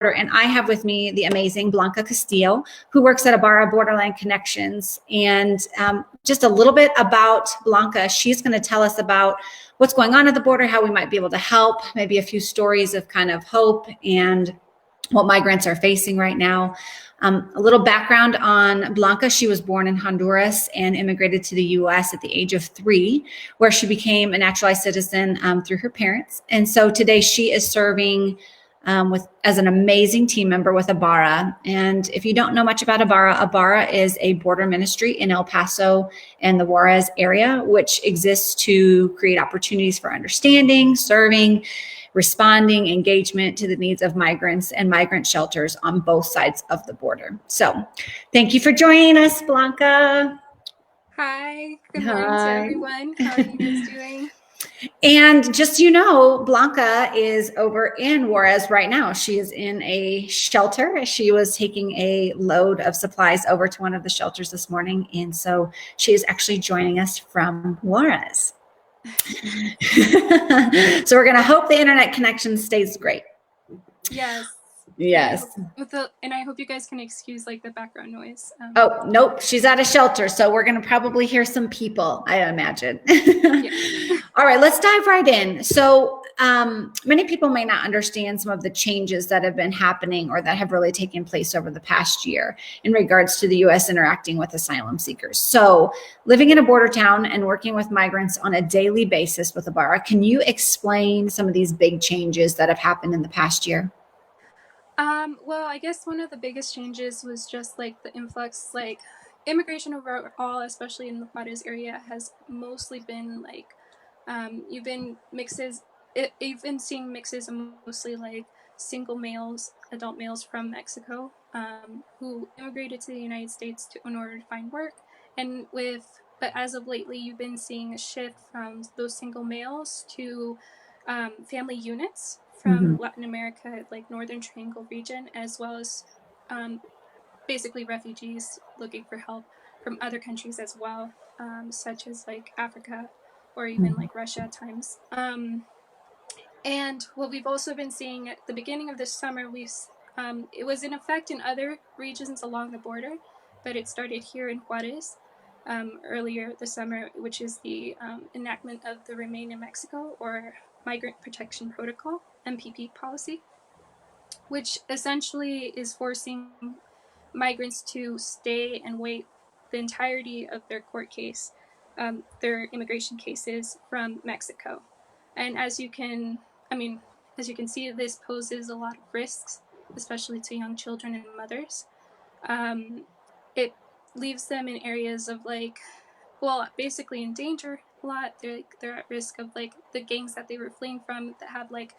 and I have with me the amazing Blanca Castillo, who works at Abara Borderland Connections. And just a little bit about Blanca. She's going to tell us about what's going on at the border, how we might be able to help, maybe a few stories of kind of hope and what migrants are facing right now. A little background on Blanca. She was born in Honduras and immigrated to the U.S. at the age of 3, where she became a naturalized citizen through her parents. And so today she is serving as an amazing team member with Abara. And if you don't know much about Abara, Abara is a border ministry in El Paso and the Juarez area, which exists to create opportunities for understanding, serving, responding, engagement to the needs of migrants and migrant shelters on both sides of the border. So thank you for joining us, Blanca. Hi, good morning to everyone. How are you guys doing? And just so you know, Blanca is over in Juarez right now. She is in a shelter. She was taking a load of supplies over to one of the shelters this morning. And so she is actually joining us from Juarez. So we're going to hope the internet connection stays great. Yes. And I hope you guys can excuse like the background noise. Oh, nope. She's at a shelter. So we're going to probably hear some people, I imagine. All right, let's dive right in. So many people may not understand some of the changes that have been happening or that have really taken place over the past year in regards to the U.S. interacting with asylum seekers. So living in a border town and working with migrants on a daily basis with Abara, can you explain some of these big changes that have happened in the past year? Well, I guess one of the biggest changes was just like the influx, like immigration overall, especially in the Juarez area, has mostly been like, you've been seeing mixes of mostly like single males, adult males from Mexico, who immigrated to the United States in order to find work. But as of lately, you've been seeing a shift from those single males to family units from Latin America, like Northern Triangle region, as well as basically refugees looking for help from other countries as well, such as like Africa or even like Russia at times. And what we've also been seeing at the beginning of this summer, it was in effect in other regions along the border, but it started here in Juarez earlier this summer, which is the enactment of the Remain in Mexico or Migrant Protection Protocol, MPP policy, which essentially is forcing migrants to stay and wait the entirety of their court case, their immigration cases from Mexico. And as you can see, this poses a lot of risks, especially to young children and mothers. It leaves them in areas of basically in danger a lot. They're at risk of like the gangs that they were fleeing from that have like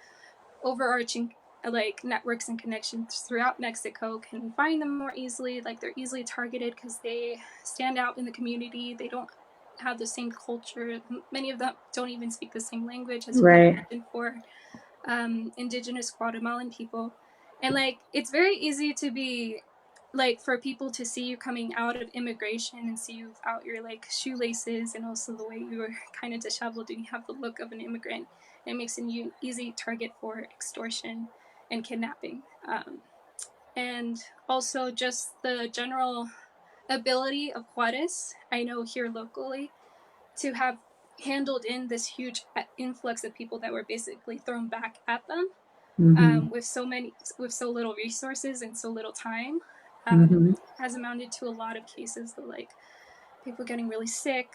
overarching like networks and connections throughout Mexico can find them more easily. Like they're easily targeted because they stand out in the community. They don't have the same culture. Many of them don't even speak the same language as for indigenous Guatemalan people. And like it's very easy to be like for people to see you coming out of immigration and see you without your like shoelaces and also the way you are kind of disheveled and you have the look of an immigrant. It makes you an easy target for extortion and kidnapping. And also just the general ability of Juarez, I know here locally, to have handled in this huge influx of people that were basically thrown back at them with so little resources and so little time. Has amounted to a lot of cases of like people getting really sick.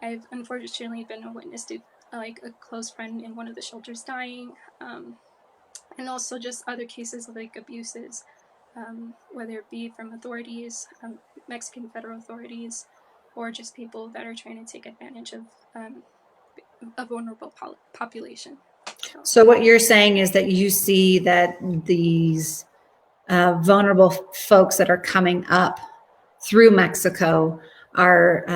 I've unfortunately been a witness to like a close friend in one of the shelters dying, and also just other cases of like abuses, whether it be from authorities, Mexican federal authorities, or just people that are trying to take advantage of a vulnerable population. So what you're saying is that you see that these vulnerable folks that are coming up through Mexico are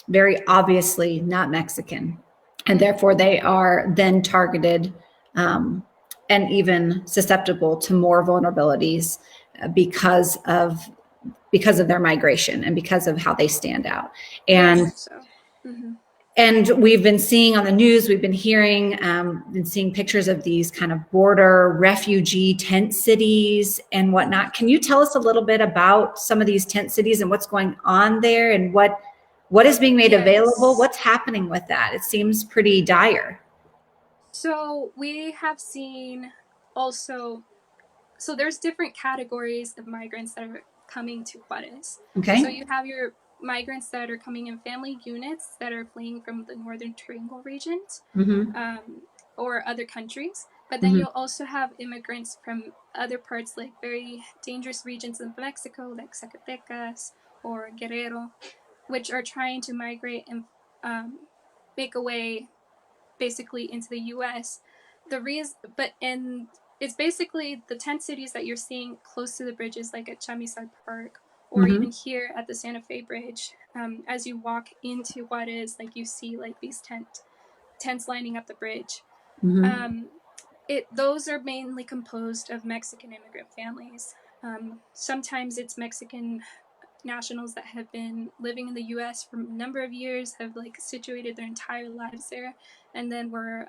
very obviously not Mexican, and therefore they are then targeted and even susceptible to more vulnerabilities because of their migration and because of how they stand out. And And we've been seeing on the news, we've been hearing, been seeing pictures of these kind of border refugee tent cities and whatnot. Can you tell us a little bit about some of these tent cities and what's going on there and what is being made available? What's happening with that? It seems pretty dire. So we have seen also, so there's different categories of migrants that are coming to Juarez. Okay. So you have your migrants that are coming in family units that are fleeing from the Northern Triangle regions, or other countries. But then you'll also have immigrants from other parts, like very dangerous regions of Mexico, like Zacatecas or Guerrero, which are trying to migrate and make a way basically into the U.S. And it's basically the tent cities that you're seeing close to the bridges, like at Chamizal Park, or even here at the Santa Fe Bridge. As you walk into Juarez, like you see like these tents lining up the bridge. Those are mainly composed of Mexican immigrant families. Sometimes it's Mexican nationals that have been living in the U.S. for a number of years, have like situated their entire lives there, and then were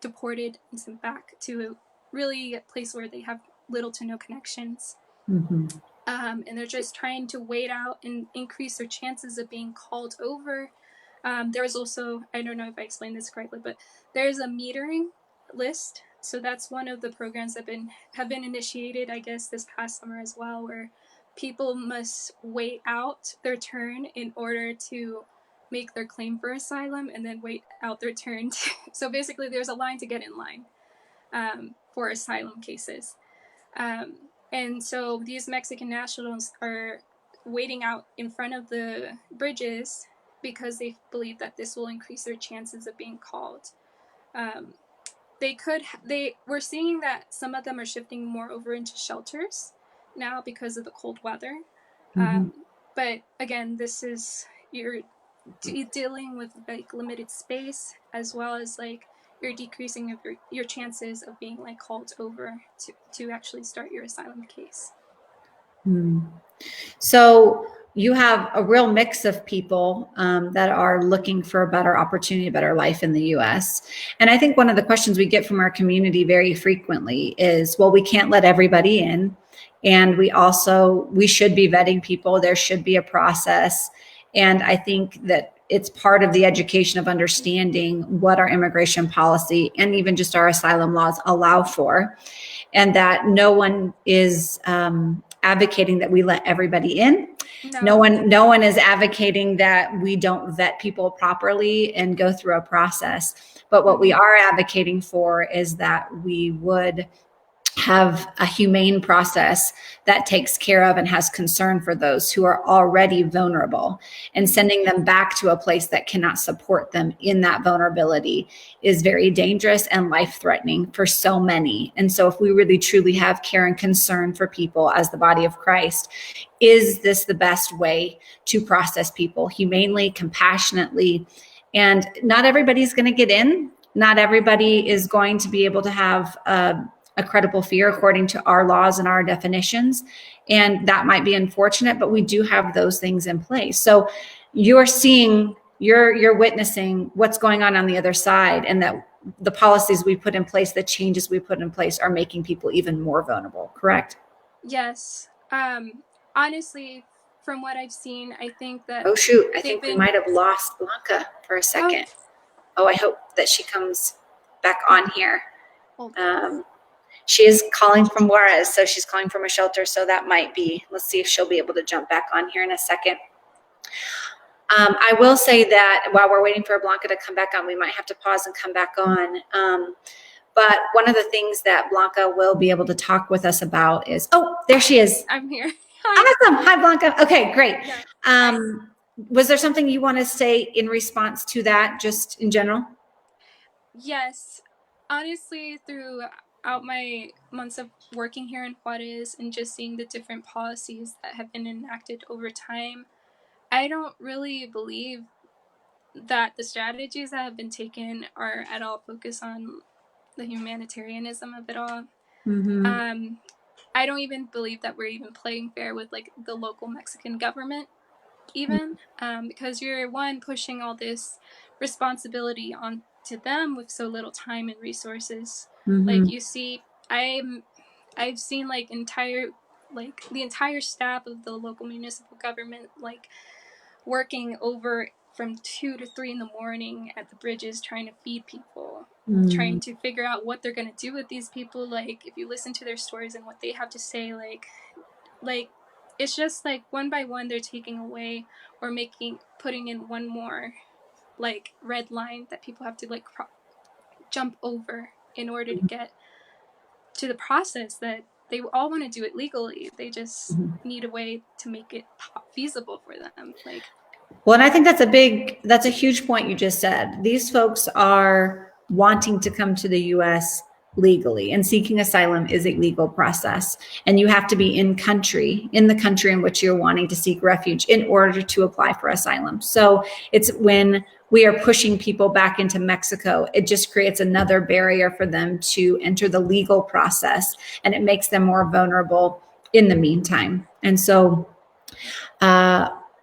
deported and sent back to really a place where they have little to no connections. And they're just trying to wait out and increase their chances of being called over. There's also, I don't know if I explained this correctly, but there's a metering list. So that's one of the programs that have been initiated, I guess, this past summer as well, where people must wait out their turn in order to make their claim for asylum, and then wait out their turn. So basically, there's a line to get in line for asylum cases. And so these Mexican nationals are waiting out in front of the bridges because they believe that this will increase their chances of being called. We're seeing that some of them are shifting more over into shelters now because of the cold weather. But again, you're dealing with like limited space, as well as like you're decreasing of your chances of being like called over to actually start your asylum case. So you have a real mix of people that are looking for a better opportunity, a better life in the U.S. And I think one of the questions we get from our community very frequently is, well, we can't let everybody in. And we should be vetting people. There should be a process. And I think that it's part of the education of understanding what our immigration policy and even just our asylum laws allow for, and that no one is advocating that we let everybody in. No one is advocating that we don't vet people properly and go through a process. But what we are advocating for is that we would have a humane process that takes care of and has concern for those who are already vulnerable, and sending them back to a place that cannot support them in that vulnerability is very dangerous and life-threatening for so many. And so if we really truly have care and concern for people as the body of Christ, is this the best way to process people humanely, compassionately? And not everybody's going to get in. Not everybody is going to be able to have a credible fear according to our laws and our definitions. And that might be unfortunate, but we do have those things in place. So you're witnessing what's going on the other side, and that the policies we put in place, the changes we put in place, are making people even more vulnerable, correct? Yes. Honestly, from what I've seen, I think that... Oh, shoot. I think we might have lost Blanca for a second. Oh, I hope that she comes back on here. She is calling from Juarez, so she's calling from a shelter. So that might be, let's see if she'll be able to jump back on here in a second. I will say that while we're waiting for Blanca to come back on, we might have to pause and come back on. But one of the things that Blanca will be able to talk with us about is, oh, there she is. I'm here. Awesome. Hi, Blanca. Okay, great. Was there something you want to say in response to that, just in general? Yes. Honestly, throughout my months of working here in Juarez and just seeing the different policies that have been enacted over time, I don't really believe that the strategies that have been taken are at all focused on the humanitarianism of it all. I don't even believe that we're even playing fair with like the local Mexican government. even, because you're one pushing all this responsibility on to them with so little time and resources. Like Mm-hmm. you see, I've seen like the entire staff of the local municipal government like working over from 2 to 3 in the morning at the bridges trying to feed people, Mm-hmm. trying to figure out what they're going to do with these people. Like if you listen to their stories and what they have to say, like it's just like one by one they're taking away or putting in one more like red line that people have to like jump over in order to get to the process that they all want to do it legally. They just need a way to make it feasible for them. Like, Well, and I think that's a huge point you just said. These folks are wanting to come to the US legally, and seeking asylum is a legal process. And you have to be in the country in which you're wanting to seek refuge in order to apply for asylum. So it's when we are pushing people back into Mexico, it just creates another barrier for them to enter the legal process, and it makes them more vulnerable in the meantime. And so,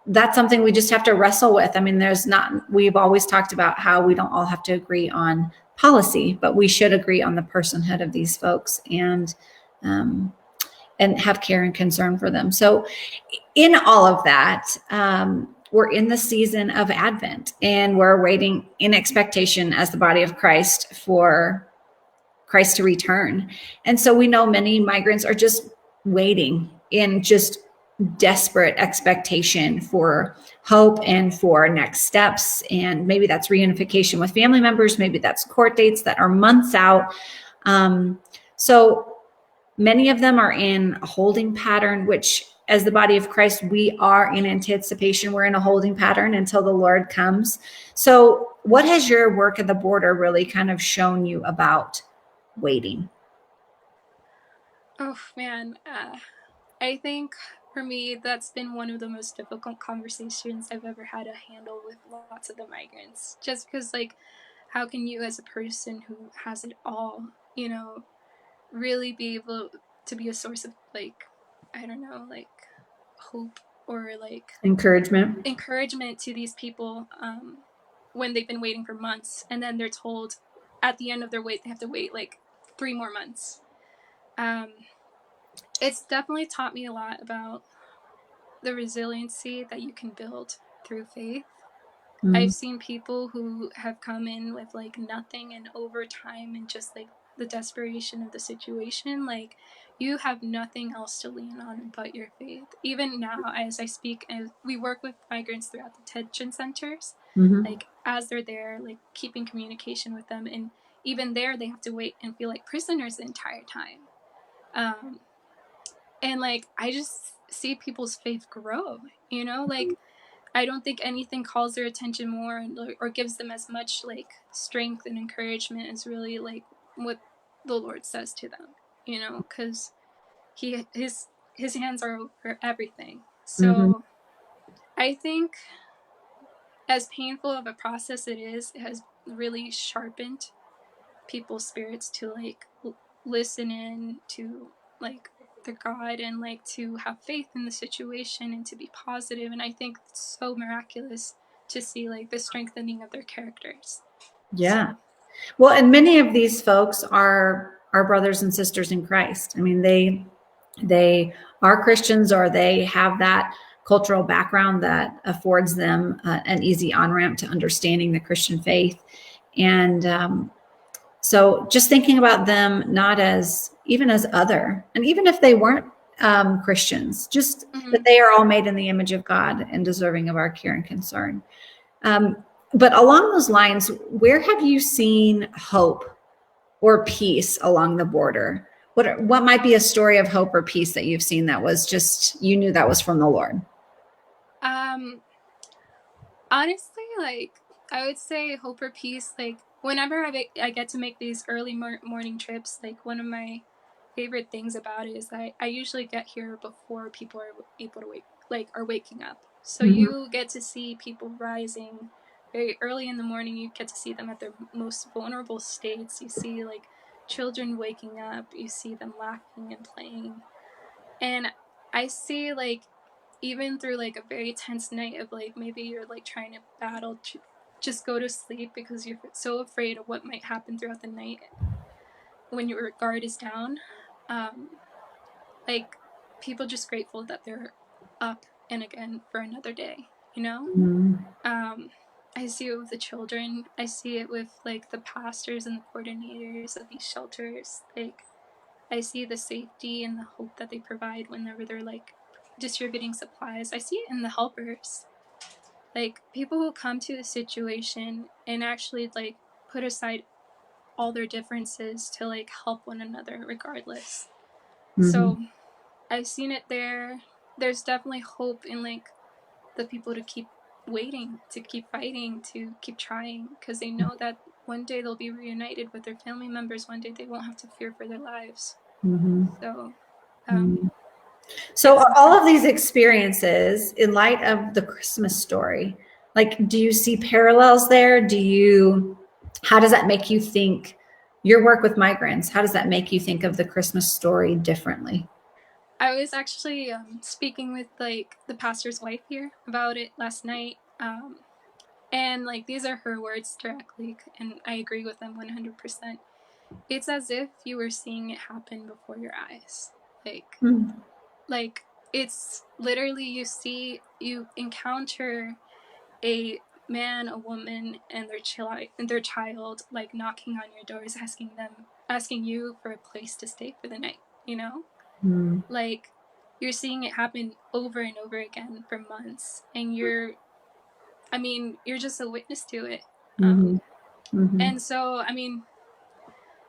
that's something we just have to wrestle with. I mean, we've always talked about how we don't all have to agree on policy, but we should agree on the personhood of these folks, um, and have care and concern for them. So in all of that, we're in the season of Advent, and we're waiting in expectation as the body of Christ for Christ to return. And so we know many migrants are just waiting in just desperate expectation for hope and for next steps. And maybe that's reunification with family members. Maybe that's court dates that are months out. So many of them are in a holding pattern, which as the body of Christ, we are in anticipation. We're in a holding pattern until the Lord comes. So what has your work at the border really kind of shown you about waiting? oh man, I think for me that's been one of the most difficult conversations I've ever had to handle with lots of the migrants. Just because, like, how can you, as a person who has it all, really be able to be a source of, like, I don't know, like hope or like Encouragement. encouragement to these people, when they've been waiting for months and then they're told at the end of their wait they have to wait like 3 more months. um, it's definitely taught me a lot about the resiliency that you can build through faith. Mm-hmm. I've seen people who have come in with like nothing, and over time and just like the desperation of the situation, like you have nothing else to lean on but your faith. Even now, as I speak, and we work with migrants throughout the detention centers, Mm-hmm. like as they're there, like keeping communication with them, and even there they have to wait and feel like prisoners the entire time. And like I just see people's faith grow, like I don't think anything calls their attention more or gives them as much like strength and encouragement as really like what the Lord says to them, because his hands are over everything. Mm-hmm. So I think, as painful of a process it is, it has really sharpened people's spirits to like listen in to like the God, and like to have faith in the situation and to be positive. And I think it's so miraculous to see like the strengthening of their characters. Yeah. So Well, and many of these folks are our brothers and sisters in Christ. I mean, they are Christians, or they have that cultural background that affords them an easy on ramp to understanding the Christian faith. And so, just thinking about them not as even as other, and even if they weren't Christians, just that mhm. they are all made in the image of God and deserving of our care and concern. Um, but along those lines, where have you seen hope or peace along the border? What might be a story of hope or peace that you've seen that was just you knew that was from the Lord? um Honestly, like I would say hope or peace. Like whenever I get to make these early morning trips, like one of my favorite things about it is that I usually get here before people are able to are waking up. So Mm-hmm. you get to see people rising very early in the morning. You get to see them at their most vulnerable states. You see like children waking up. You see them laughing and playing, and I see like even through like a very tense night of like maybe you're like trying to battle to just go to sleep because you're so afraid of what might happen throughout the night when your guard is down. Like people just grateful that they're up and again for another day, you know? I see it with the children. I see it with like the pastors and the coordinators of these shelters. Like I see the safety and the hope that they provide whenever they're like distributing supplies. I see it in the helpers. Like people who come to the situation and actually like put aside all their differences to like help one another regardless. So I've seen it there. There's definitely hope in like the people to keep waiting, to keep fighting, to keep trying, because they know that one day they'll be reunited with their family members. One day they won't have to fear for their lives. So, So are all of these experiences in light of the Christmas story, like, do you see parallels there? How does that make you think your work with migrants? How does that make you think of the Christmas story differently? I was actually speaking with like the pastor's wife here about it last night. And like these are her words directly, and I agree with them 100%. It's as if you were seeing it happen before your eyes. Like it's literally you encounter a man, a woman, and their child like knocking on your doors, asking you for a place to stay for the night. You know, like you're seeing it happen over and over again for months, and you're just a witness to it. And so, I mean,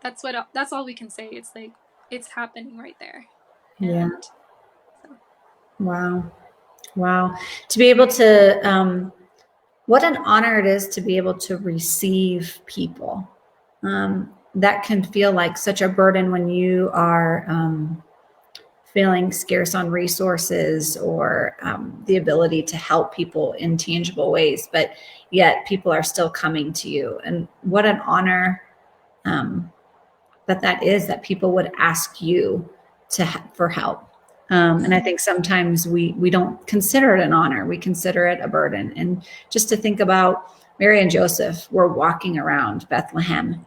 that's all we can say. It's like it's happening right there. Yeah. And so. Wow. To be able to, what an honor it is to be able to receive people. That can feel like such a burden when you are feeling scarce on resources or the ability to help people in tangible ways, but yet people are still coming to you. And what an honor that is, that people would ask you for help. And I think sometimes we don't consider it an honor. We consider it a burden. And just to think about Mary and Joseph were walking around Bethlehem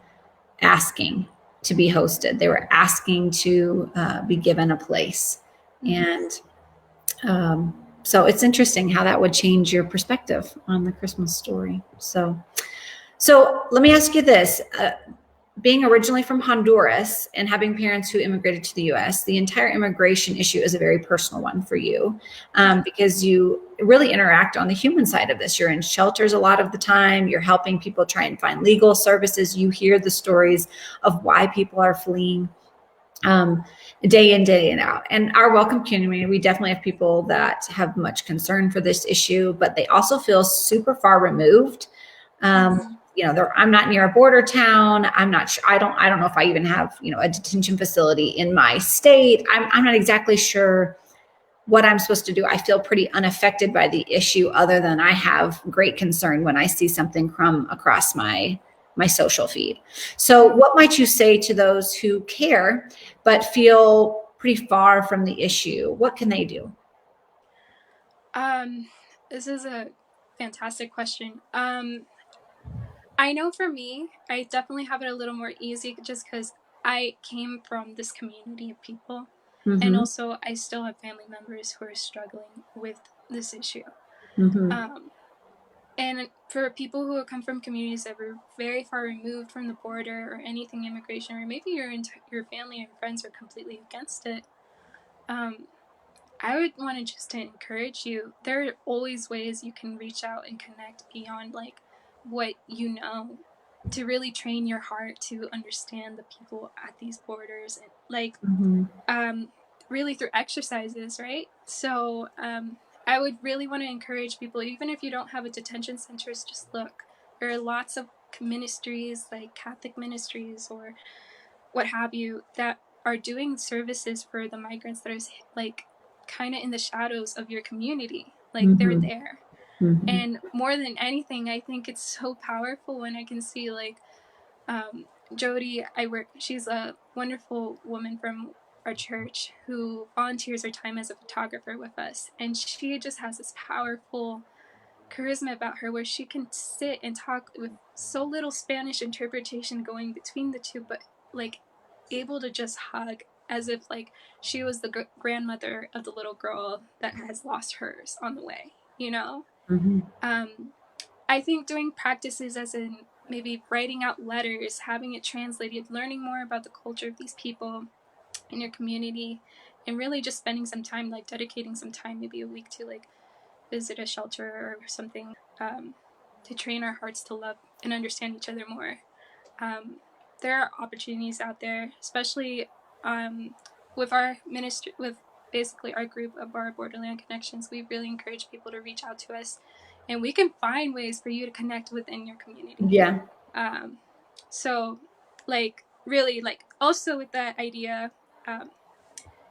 asking to be hosted. They were asking to be given a place. And so it's interesting how that would change your perspective on the Christmas story. So let me ask you this. Being originally from Honduras and having parents who immigrated to the US, the entire immigration issue is a very personal one for you because you really interact on the human side of this. You're in shelters a lot of the time. You're helping people try and find legal services. You hear the stories of why people are fleeing day in, day and out. And our welcome community, we definitely have people that have much concern for this issue, but they also feel super far removed. I'm not near a border town. I'm not sure. I don't know if I even have, a detention facility in my state. I'm not exactly sure what I'm supposed to do. I feel pretty unaffected by the issue other than I have great concern when I see something come across my social feed. So what might you say to those who care, but feel pretty far from the issue? What can they do? This is a fantastic question. I know for me, I definitely have it a little more easy just because I came from this community of people. And also I still have family members who are struggling with this issue. And for people who come from communities that were very far removed from the border or anything immigration, or maybe your family and friends are completely against it, I would want to just to encourage you. There are always ways you can reach out and connect beyond like what you know, to really train your heart to understand the people at these borders, and like really through exercises, right? So I would really want to encourage people, even if you don't have a detention centers, just look. There are lots of ministries like Catholic ministries or what have you that are doing services for the migrants that are like kind of in the shadows of your community. Like they're there. And more than anything, I think it's so powerful when I can see like Jody, she's a wonderful woman from our church who volunteers her time as a photographer with us, and she just has this powerful charisma about her where she can sit and talk with so little Spanish interpretation going between the two, but like able to just hug as if like she was the grandmother of the little girl that has lost hers on the way, you know? Mm-hmm. I think doing practices as in maybe writing out letters, having it translated, learning more about the culture of these people in your community, and really just spending some time, like dedicating some time, maybe a week to like visit a shelter or something, to train our hearts to love and understand each other more. There are opportunities out there, especially with our ministry, with basically our group of our Borderland Connections. We really encourage people to reach out to us, and we can find ways for you to connect within your community. Yeah. So, like, really, like, also with that idea,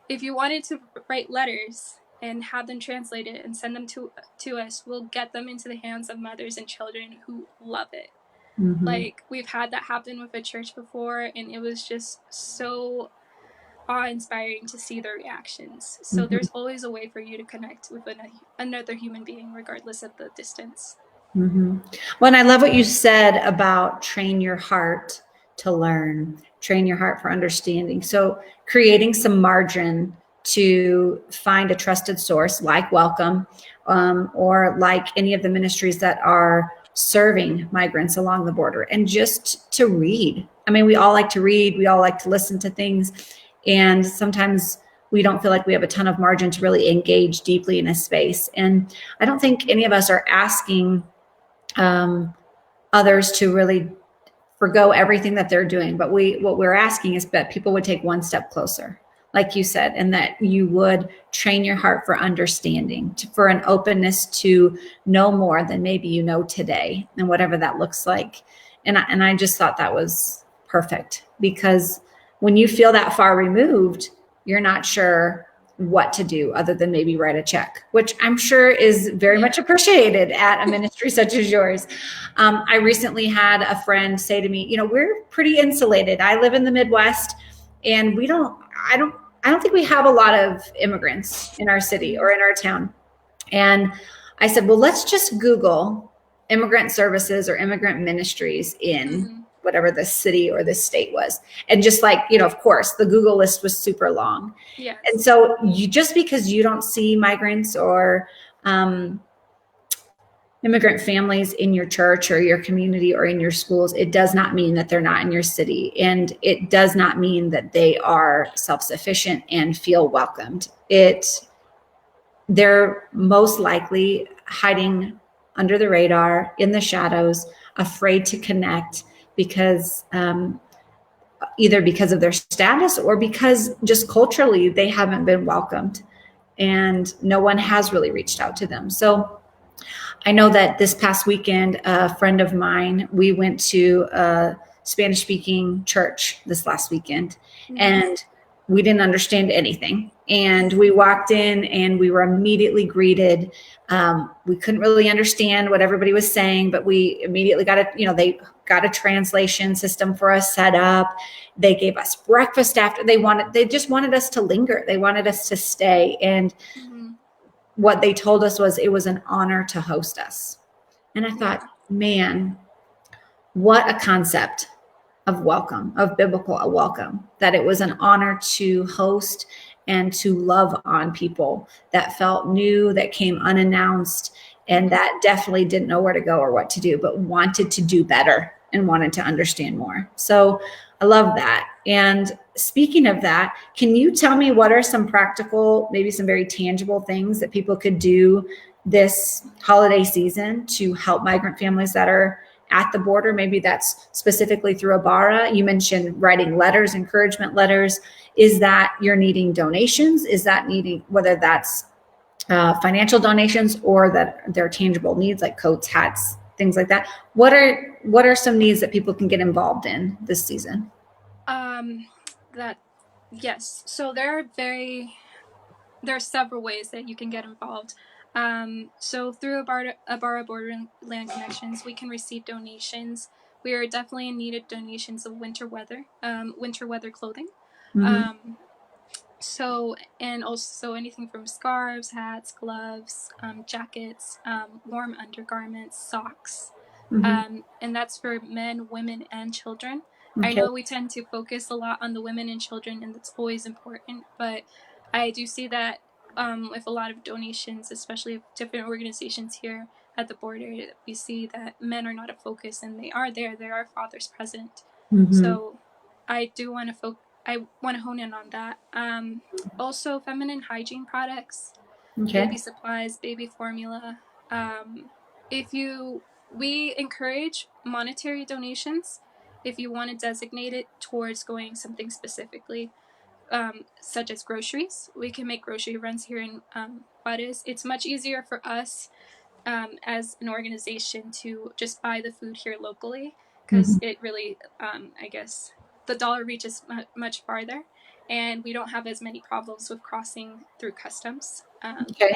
if you wanted to write letters and have them translated and send them to us, we'll get them into the hands of mothers and children who love it. Mm-hmm. Like, we've had that happen with a church before, and it was just so awe-inspiring to see their reactions. So Mm-hmm. there's always a way for you to connect with another human being, regardless of the distance. Mm-hmm. Well, and I love what you said about train your heart to learn, train your heart for understanding. So creating some margin to find a trusted source like Welcome, or like any of the ministries that are serving migrants along the border, and just to read. I mean, we all like to read, we all like to listen to things, and sometimes we don't feel like we have a ton of margin to really engage deeply in a space. And I don't think any of us are asking others to really forgo everything that they're doing. But what we're asking is that people would take one step closer, like you said, and that you would train your heart for understanding, for an openness to know more than maybe you know today, and whatever that looks like. And I just thought that was perfect, because when you feel that far removed, you're not sure what to do other than maybe write a check, which I'm sure is very much appreciated at a ministry such as yours. I recently had a friend say to me, you know, we're pretty insulated. I live in the Midwest, and I don't think we have a lot of immigrants in our city or in our town. And I said, well, let's just Google immigrant services or immigrant ministries in whatever the city or the state was. And just like, you know, of course, the Google list was super long. Yes. And so just because you don't see migrants or immigrant families in your church or your community or in your schools, it does not mean that they're not in your city. And it does not mean that they are self-sufficient and feel welcomed. They're most likely hiding under the radar, in the shadows, afraid to connect, because either because of their status or because just culturally they haven't been welcomed and no one has really reached out to them. So I know that this past weekend, a friend of mine, we went to a Spanish speaking church this last weekend, and we didn't understand anything. And we walked in and we were immediately greeted. We couldn't really understand what everybody was saying, but we immediately they got a translation system for us set up. They gave us breakfast after. They just wanted us to linger. They wanted us to stay. And what they told us was it was an honor to host us. And I thought, man, what a concept of welcome, of biblical welcome, that it was an honor to host and to love on people that felt new, that came unannounced, and that definitely didn't know where to go or what to do, but wanted to do better and wanted to understand more. So I love that. And speaking of that, can you tell me what are some practical, maybe some very tangible things that people could do this holiday season to help migrant families that are at the border? Maybe that's specifically through Abara. You mentioned writing letters, encouragement letters. Is that you're needing donations? Is that needing, whether that's financial donations or that they're tangible needs like coats, hats, things like that? What are some needs that people can get involved in this season? Yes. So there are several ways that you can get involved. So through Abara Borderland Connections, we can receive donations. We are definitely in need of donations of winter weather clothing. So, and also anything from scarves, hats, gloves, jackets, warm undergarments, socks. And that's for men, women, and children. I Okay. know we tend to focus a lot on the women and children, and that's always important, but I do see that with a lot of donations, especially of different organizations here at the border, we see that men are not a focus, and they are there. There are fathers present. So I do want to I want to hone in on that. Also, feminine hygiene products, baby Okay. supplies, baby formula. If you, we encourage monetary donations if you want to designate it towards going something specifically, such as groceries. We can make grocery runs here in Juarez. It's much easier for us as an organization to just buy the food here locally because it really, I guess, the dollar reaches much farther, and we don't have as many problems with crossing through customs. Okay.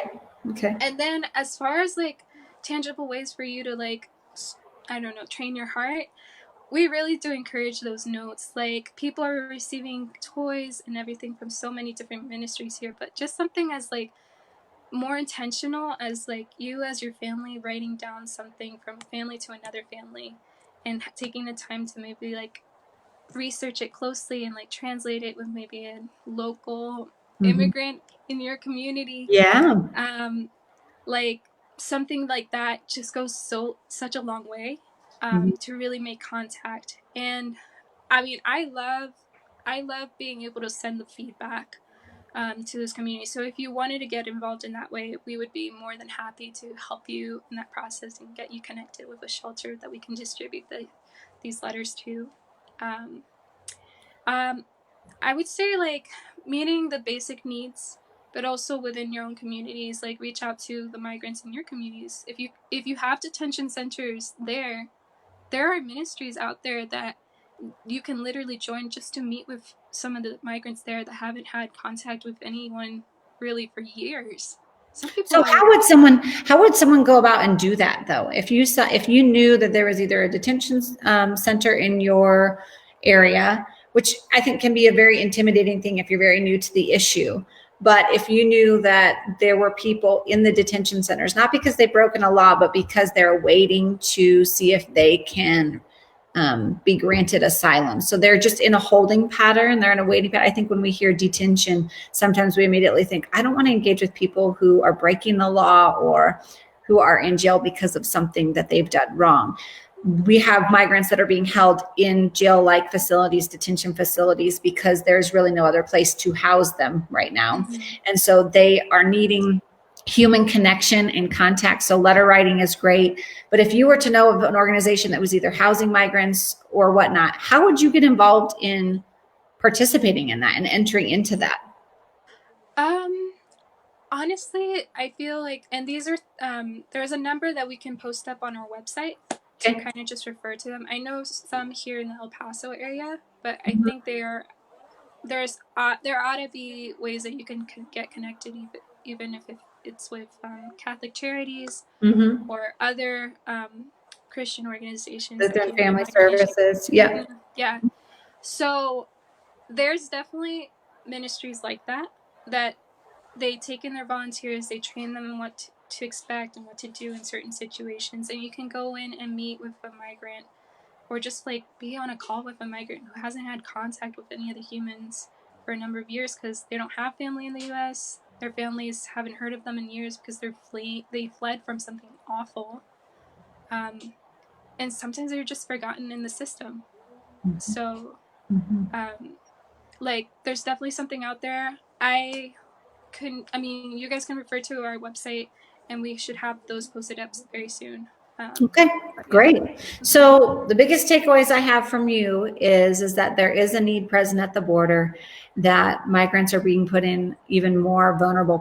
Okay. And then as far as like tangible ways for you to like, I don't know, train your heart, we really do encourage those notes. Like, people are receiving toys and everything from so many different ministries here, but just something as like more intentional as like you as your family writing down something from a family to another family and taking the time to maybe like research it closely and like translate it with maybe a local immigrant in your community. Yeah. Like something like that just goes such a long way to really make contact. And I mean, I love being able to send the feedback to those communities. So if you wanted to get involved in that way, we would be more than happy to help you in that process and get you connected with a shelter that we can distribute these letters to. Um, I would say like meeting the basic needs, but also within your own communities, like reach out to the migrants in your communities. If you have detention centers there are ministries out there that you can literally join just to meet with some of the migrants there that haven't had contact with anyone really for years. Some people So are. how would someone go about and do that though? If you saw, if you knew that there was either a detention center in your area, which I think can be a very intimidating thing if you're very new to the issue. But if you knew that there were people in the detention centers, not because they've broken a law, but because they're waiting to see if they can be granted asylum. So they're just in a holding pattern. They're in a waiting pattern. I think when we hear detention, sometimes we immediately think, I don't want to engage with people who are breaking the law or who are in jail because of something that they've done wrong. We have migrants that are being held in jail-like facilities, detention facilities, because there's really no other place to house them right now. And so they are needing human connection and contact. So letter writing is great. But if you were to know of an organization that was either housing migrants or whatnot, how would you get involved in participating in that and entering into that? Honestly, I feel like, and these are, there's a number that we can post up on our website to kind of just refer to them. I know some here in the El Paso area, but I think there ought to be ways that you can get connected, even if it's with Catholic charities or other Christian organizations that Within can family provide ministry. services. Yeah. Yeah. So there's definitely ministries like that they take in their volunteers, they train them in what to expect and what to do in certain situations, and you can go in and meet with a migrant or just like be on a call with a migrant who hasn't had contact with any of the humans for a number of years because they don't have family in the US. Their families haven't heard of them in years because they fled from something awful. And sometimes they're just forgotten in the system. So like there's definitely something out there. You guys can refer to our website and we should have those posted up very soon. Okay, great. So the biggest takeaways I have from you is that there is a need present at the border, that migrants are being put in even more vulnerable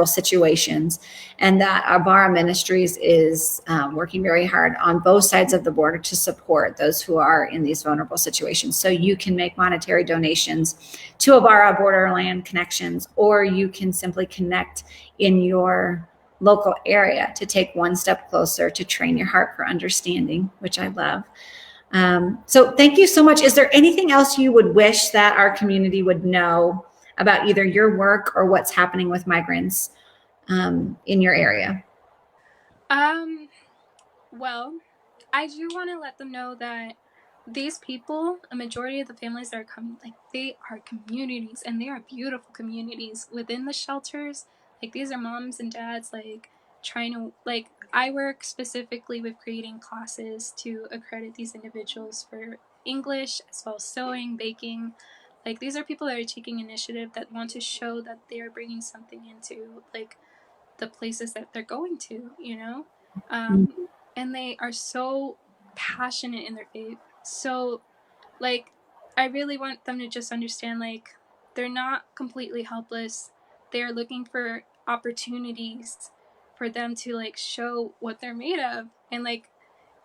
situations, and that Abara Ministries is working very hard on both sides of the border to support those who are in these vulnerable situations. So you can make monetary donations to Abara Borderland Connections, or you can simply connect in your local area to take one step closer to train your heart for understanding, which I love. So thank you so much. Is there anything else you would wish that our community would know about either your work or what's happening with migrants in your area? Well, I do want to let them know that these people, a majority of the families that are coming, like they are communities and they are beautiful communities within the shelters. Like these are moms and dads, like trying to, like, I work specifically with creating classes to accredit these individuals for English as well as sewing, baking. Like these are people that are taking initiative that want to show that they are bringing something into like the places that they're going to, you know? And they are so passionate in their faith. So, like, I really want them to just understand, like, they're not completely helpless. They're looking for opportunities for them to, like, show what they're made of. And, like,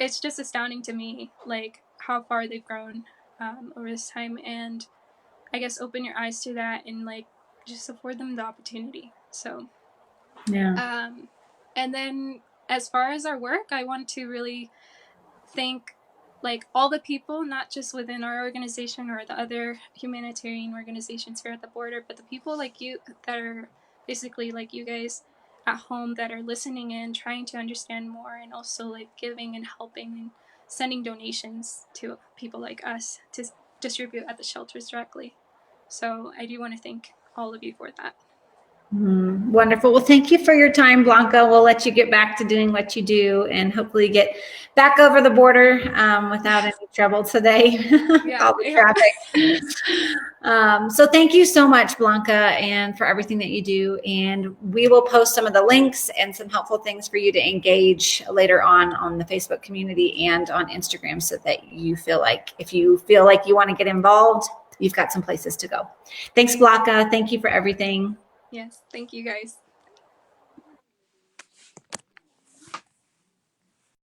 it's just astounding to me, like, how far they've grown over this time. And I guess open your eyes to that and, like, just afford them the opportunity. So, Yeah. and then as far as our work, I want to really thank like all the people, not just within our organization or the other humanitarian organizations here at the border, but the people like you that are basically like you guys at home that are listening in, trying to understand more, and also like giving and helping and sending donations to people like us to distribute at the shelters directly. So I do want to thank all of you for that. Wonderful. Well, thank you for your time, Blanca. We'll let you get back to doing what you do and hopefully get back over the border without any trouble today. Yeah, All the traffic. So thank you so much, Blanca, and for everything that you do. And we will post some of the links and some helpful things for you to engage later on the Facebook community and on Instagram so that you feel like if you feel like you want to get involved, you've got some places to go. Thanks, Blanca. Thank you for everything. Yes, thank you guys.